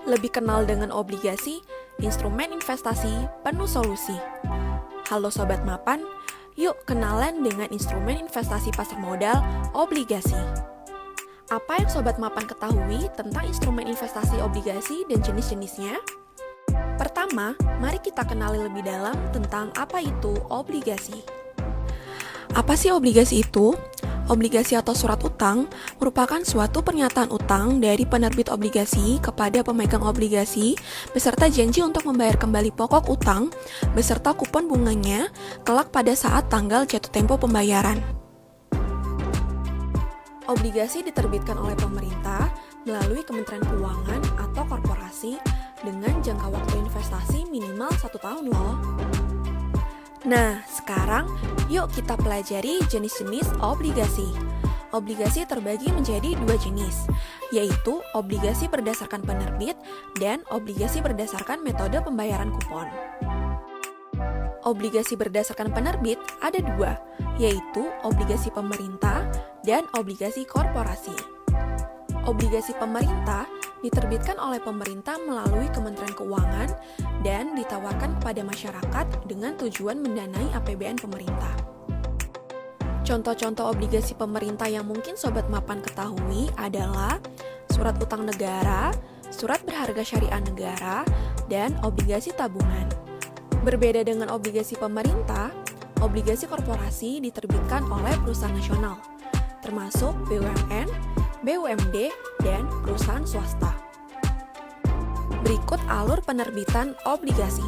lebih kenal dengan obligasi, instrumen investasi penuh solusi. Halo Sobat Mapan, yuk kenalan dengan instrumen investasi pasar modal obligasi. Apa yang Sobat Mapan ketahui tentang instrumen investasi obligasi dan jenis-jenisnya? Pertama, mari kita kenali lebih dalam tentang apa itu obligasi. Apa sih obligasi itu? Obligasi atau surat utang merupakan suatu pernyataan utang dari penerbit obligasi kepada pemegang obligasi beserta janji untuk membayar kembali pokok utang beserta kupon bunganya kelak pada saat tanggal jatuh tempo pembayaran. Obligasi diterbitkan oleh pemerintah melalui Kementerian Keuangan atau korporasi dengan jangka waktu investasi minimal 1 tahun loh. Nah, sekarang yuk kita pelajari jenis-jenis obligasi. Obligasi terbagi menjadi 2 jenis, yaitu obligasi berdasarkan penerbit dan obligasi berdasarkan metode pembayaran kupon. Obligasi berdasarkan penerbit ada 2, yaitu obligasi pemerintah dan obligasi korporasi. Obligasi pemerintah diterbitkan oleh pemerintah melalui Kementerian Keuangan dan ditawarkan kepada masyarakat dengan tujuan mendanai APBN pemerintah. Contoh-contoh obligasi pemerintah yang mungkin Sobat Mapan ketahui adalah surat utang negara, surat berharga syariah negara, dan obligasi tabungan. Berbeda dengan obligasi pemerintah, obligasi korporasi diterbitkan oleh perusahaan nasional, termasuk BUMN, BUMD, dan perusahaan swasta. Berikut alur penerbitan obligasi.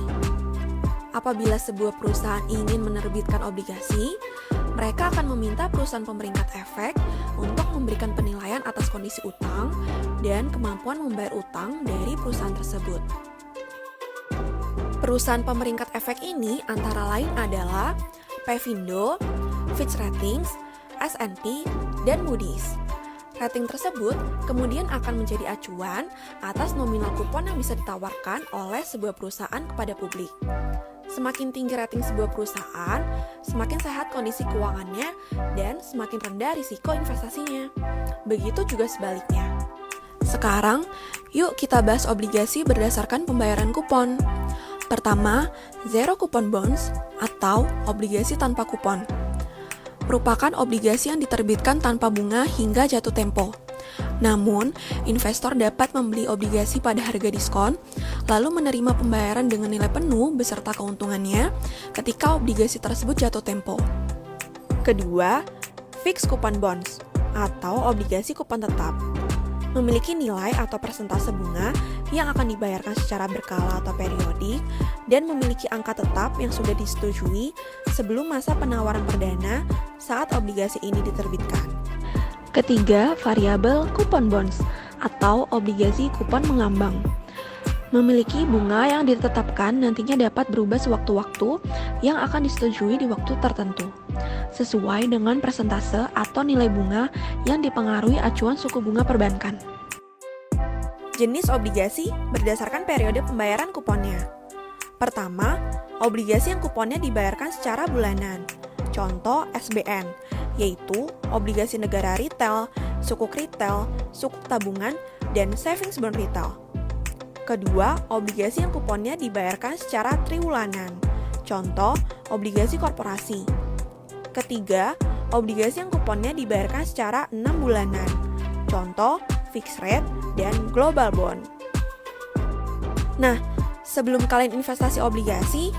Apabila sebuah perusahaan ingin menerbitkan obligasi, mereka akan meminta perusahaan pemeringkat efek untuk memberikan penilaian atas kondisi utang dan kemampuan membayar utang dari perusahaan tersebut. Perusahaan pemeringkat efek ini antara lain adalah Pevindo, Fitch Ratings, S&P, dan Moody's. Rating tersebut kemudian akan menjadi acuan atas nominal kupon yang bisa ditawarkan oleh sebuah perusahaan kepada publik. Semakin tinggi rating sebuah perusahaan, semakin sehat kondisi keuangannya dan semakin rendah risiko investasinya. Begitu juga sebaliknya. Sekarang, yuk kita bahas obligasi berdasarkan pembayaran kupon. Pertama, zero coupon bonds atau obligasi tanpa kupon. Merupakan obligasi yang diterbitkan tanpa bunga hingga jatuh tempo. Namun, investor dapat membeli obligasi pada harga diskon, lalu menerima pembayaran dengan nilai penuh beserta keuntungannya ketika obligasi tersebut jatuh tempo. Kedua, fixed coupon bonds atau obligasi kupon tetap. Memiliki nilai atau persentase bunga yang akan dibayarkan secara berkala atau periodik dan memiliki angka tetap yang sudah disetujui sebelum masa penawaran perdana saat obligasi ini diterbitkan. Ketiga, variable coupon bonds atau obligasi kupon mengambang. Memiliki bunga yang ditetapkan nantinya dapat berubah sewaktu-waktu yang akan disetujui di waktu tertentu, sesuai dengan persentase atau nilai bunga yang dipengaruhi acuan suku bunga perbankan. Jenis obligasi berdasarkan periode pembayaran kuponnya. Pertama, obligasi yang kuponnya dibayarkan secara bulanan. Contoh SBN, yaitu obligasi negara retail, sukuk retail, sukuk tabungan, dan savings bond retail. Kedua, obligasi yang kuponnya dibayarkan secara triwulanan. Contoh, obligasi korporasi. Ketiga, obligasi yang kuponnya dibayarkan secara 6 bulanan. Contoh, fixed rate dan global bond. Nah, sebelum kalian investasi obligasi,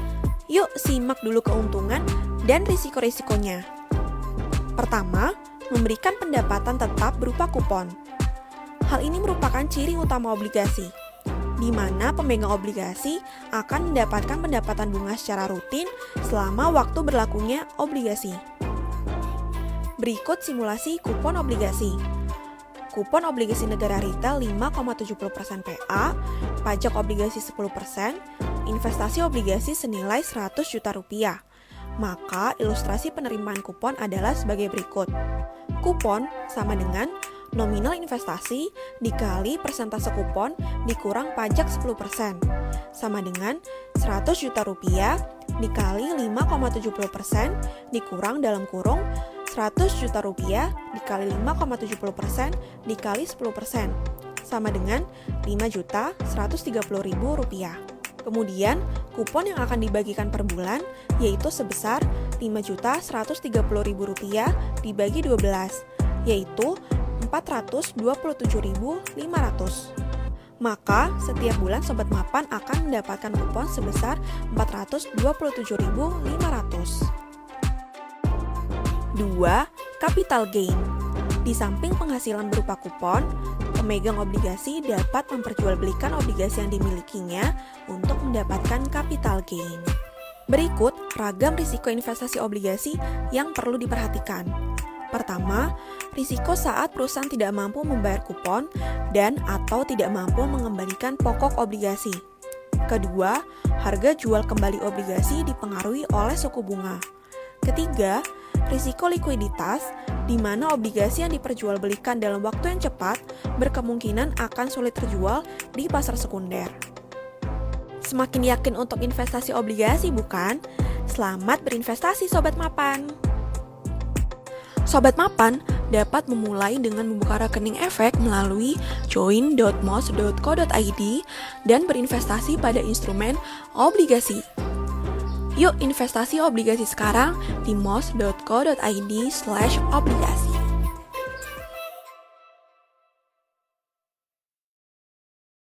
yuk simak dulu keuntungan dan risiko-risikonya. Pertama, memberikan pendapatan tetap berupa kupon. Hal ini merupakan ciri utama obligasi, di mana pemegang obligasi akan mendapatkan pendapatan bunga secara rutin selama waktu berlakunya obligasi. Berikut simulasi kupon obligasi. Kupon obligasi negara retail 5,70% PA, pajak obligasi 10%, investasi obligasi senilai 100 juta rupiah. Maka ilustrasi penerimaan kupon adalah sebagai berikut. Kupon sama dengan nominal investasi dikali persentase kupon dikurang pajak 10%, sama dengan 100 juta rupiah dikali 5,70% dikurang dalam kurung 100 juta rupiah dikali 5,70% dikali 10%, sama dengan Rp5.130.000. Kemudian, kupon yang akan dibagikan per bulan yaitu sebesar Rp5.130.000 dibagi 12, yaitu Rp427.500. Maka, setiap bulan Sobat Mapan akan mendapatkan kupon sebesar Rp427.500. 2. Capital gain. Di samping penghasilan berupa kupon, pemegang obligasi dapat memperjualbelikan obligasi yang dimilikinya untuk mendapatkan capital gain. Berikut ragam risiko investasi obligasi yang perlu diperhatikan. Pertama, risiko saat perusahaan tidak mampu membayar kupon dan atau tidak mampu mengembalikan pokok obligasi. Kedua, harga jual kembali obligasi dipengaruhi oleh suku bunga. Ketiga, risiko likuiditas, di mana obligasi yang diperjualbelikan dalam waktu yang cepat berkemungkinan akan sulit terjual di pasar sekunder. Semakin yakin untuk investasi obligasi, bukan? Selamat berinvestasi Sobat Mapan! Sobat Mapan dapat memulai dengan membuka rekening efek melalui join.mos.co.id dan berinvestasi pada instrumen obligasi. Yuk investasi obligasi sekarang di mos.co.id/obligasi.